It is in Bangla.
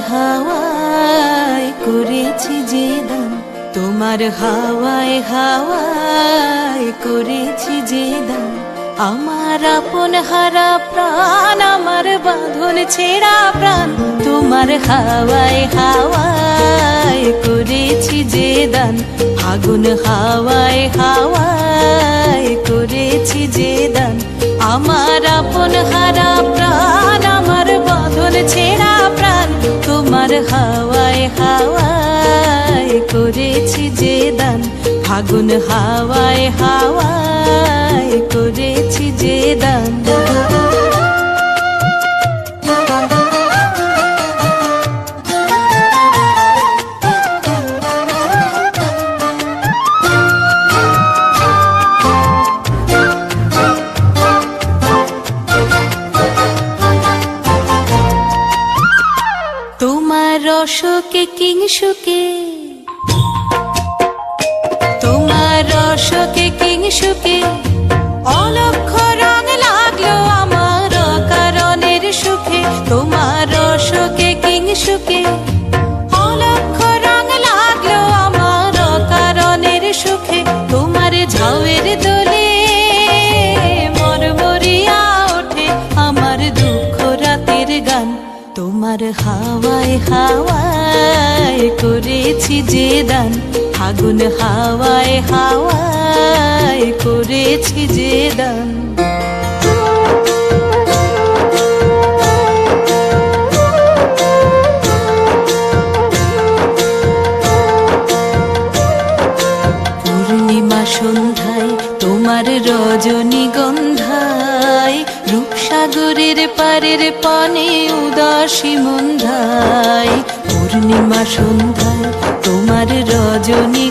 হাওয়ায় করেছি যে দান, তোমার হাওয়ায় হাওয়ায় করেছি যে দান। আমার আপন হারা প্রাণ, আমার বাঁধন ছেঁড়া প্রাণ, তোমার হাওয়ায় হাওয়ায় করেছি যে দান। ফাগুন হাওয়ায় হাওয়ায় করেছি যে দান। আমার আপন হারা প্রাণ, আমার বাঁধন ছেঁড়া প্রাণ, তোমার হাওয়ায় হাওয়ায় করেছি যে দান। ফাগুন হাওয়ায় হাওয়ায় করেছি যে দান। তোমার রসকে কিংসুকে, তোমার রসকে কিংসুকে অলক্ষ রং লাগলো আমার কারণের সুখে। তোমার রসকে কিংসুকে অলক্ষ রং লাগলো আমার কারণের সুখে। তোমার ঝাউয়ের দোলে মরমরিয়া ওঠে আমার দুঃখ রাতের গান। তোমার হাওয়ায় হাওয়ায় করেছি যে দান। ফাগুন হাওয়ায় হাওয়ায় করেছি যে দান। পূর্ণিমা সন্ধ্যায় তোমার রজনীগন্ধায়, রূপসাগরের পারের পানে উদাসী মন্ধায়। পূর্ণিমা সন্ধ্যায় তোমার রজনী